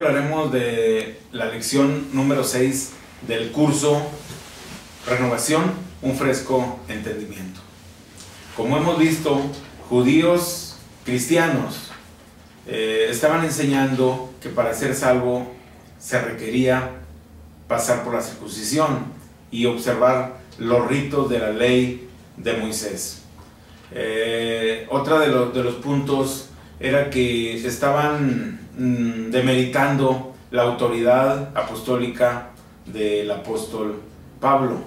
Hablaremos de la lección número 6 del curso Renovación, un fresco entendimiento. Como hemos visto, judíos cristianos estaban enseñando que para ser salvo se requería pasar por la circuncisión y observar los ritos de la ley de Moisés. Otra de los puntos era que estaban demeritando la autoridad apostólica del apóstol Pablo.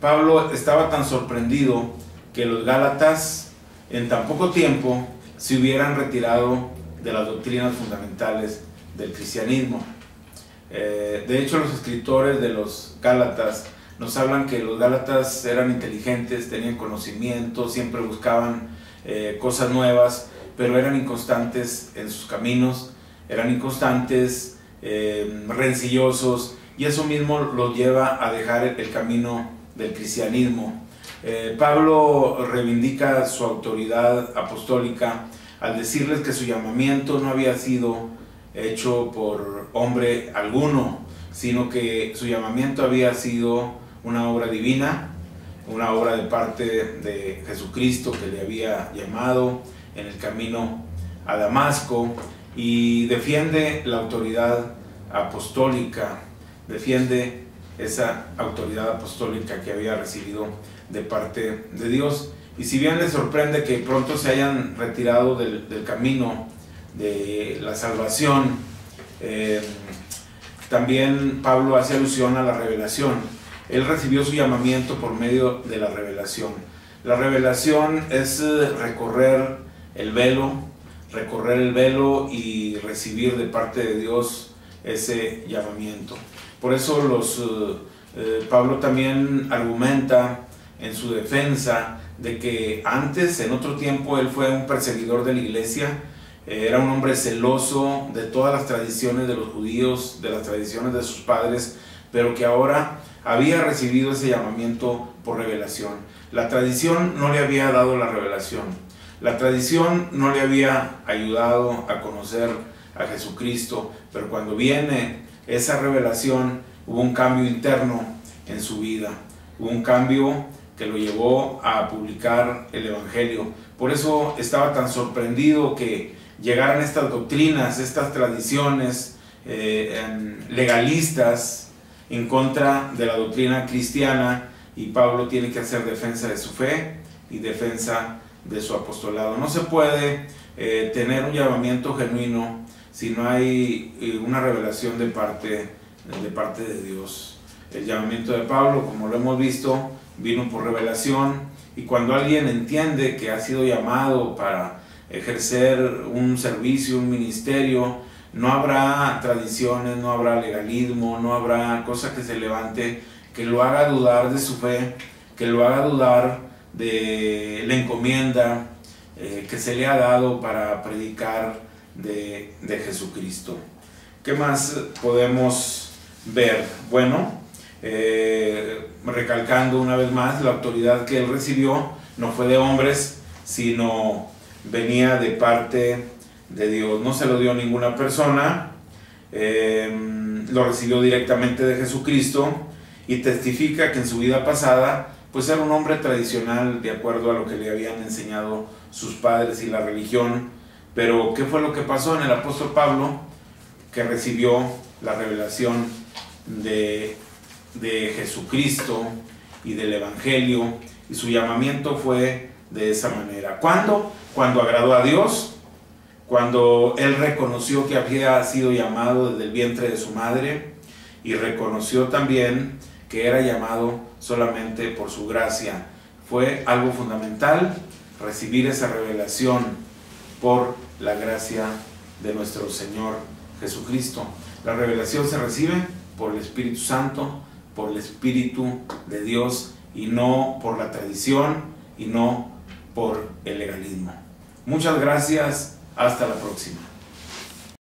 Pablo estaba tan sorprendido que los gálatas en tan poco tiempo se hubieran retirado de las doctrinas fundamentales del cristianismo. De hecho, los escritores de los gálatas nos hablan que los gálatas eran inteligentes, tenían conocimiento, siempre buscaban cosas nuevas, pero eran inconstantes en sus caminos, eran inconstantes, rencillosos, y eso mismo los lleva a dejar el camino del cristianismo. Pablo reivindica su autoridad apostólica al decirles que su llamamiento no había sido hecho por hombre alguno, sino que su llamamiento había sido una obra divina, una obra de parte de Jesucristo, que le había llamado en el camino a Damasco, y defiende la autoridad apostólica, defiende esa autoridad apostólica que había recibido de parte de Dios. Y si bien le sorprende que pronto se hayan retirado del camino de la salvación, también Pablo hace alusión a la revelación. Él recibió su llamamiento por medio de la revelación. La revelación es recorrer el velo y recibir de parte de Dios ese llamamiento. Por eso Pablo también argumenta en su defensa de que antes, en otro tiempo, él fue un perseguidor de la iglesia, era un hombre celoso de todas las tradiciones de los judíos, de las tradiciones de sus padres, pero que ahora había recibido ese llamamiento por revelación. La tradición no le había dado la revelación. La tradición no le había ayudado a conocer a Jesucristo, pero cuando viene esa revelación, hubo un cambio interno en su vida. Hubo un cambio que lo llevó a publicar el Evangelio. Por eso estaba tan sorprendido que llegaran estas doctrinas, estas tradiciones legalistas en contra de la doctrina cristiana, y Pablo tiene que hacer defensa de su fe y defensa de su apostolado. No se puede tener un llamamiento genuino si no hay una revelación de parte de Dios. El llamamiento de Pablo, como lo hemos visto, vino por revelación, y cuando alguien entiende que ha sido llamado para ejercer un servicio, un ministerio, no habrá tradiciones, no habrá legalismo, no habrá cosa que se levante que lo haga dudar de su fe, que lo haga dudar de la encomienda que se le ha dado para predicar de Jesucristo. ¿Qué más podemos ver? Bueno, recalcando una vez más, la autoridad que él recibió no fue de hombres, sino venía de parte de Dios. No se lo dio a ninguna persona, lo recibió directamente de Jesucristo, y testifica que en su vida pasada pues era un hombre tradicional de acuerdo a lo que le habían enseñado sus padres y la religión. Pero ¿qué fue lo que pasó en el apóstol Pablo? Que recibió la revelación de Jesucristo y del Evangelio, y su llamamiento fue de esa manera. ¿Cuándo? Cuando agradó a Dios, cuando él reconoció que había sido llamado desde el vientre de su madre, y reconoció también que era llamado solamente por su gracia. Fue algo fundamental recibir esa revelación por la gracia de nuestro Señor Jesucristo. La revelación se recibe por el Espíritu Santo, por el Espíritu de Dios, y no por la tradición y no por el legalismo. Muchas gracias, hasta la próxima.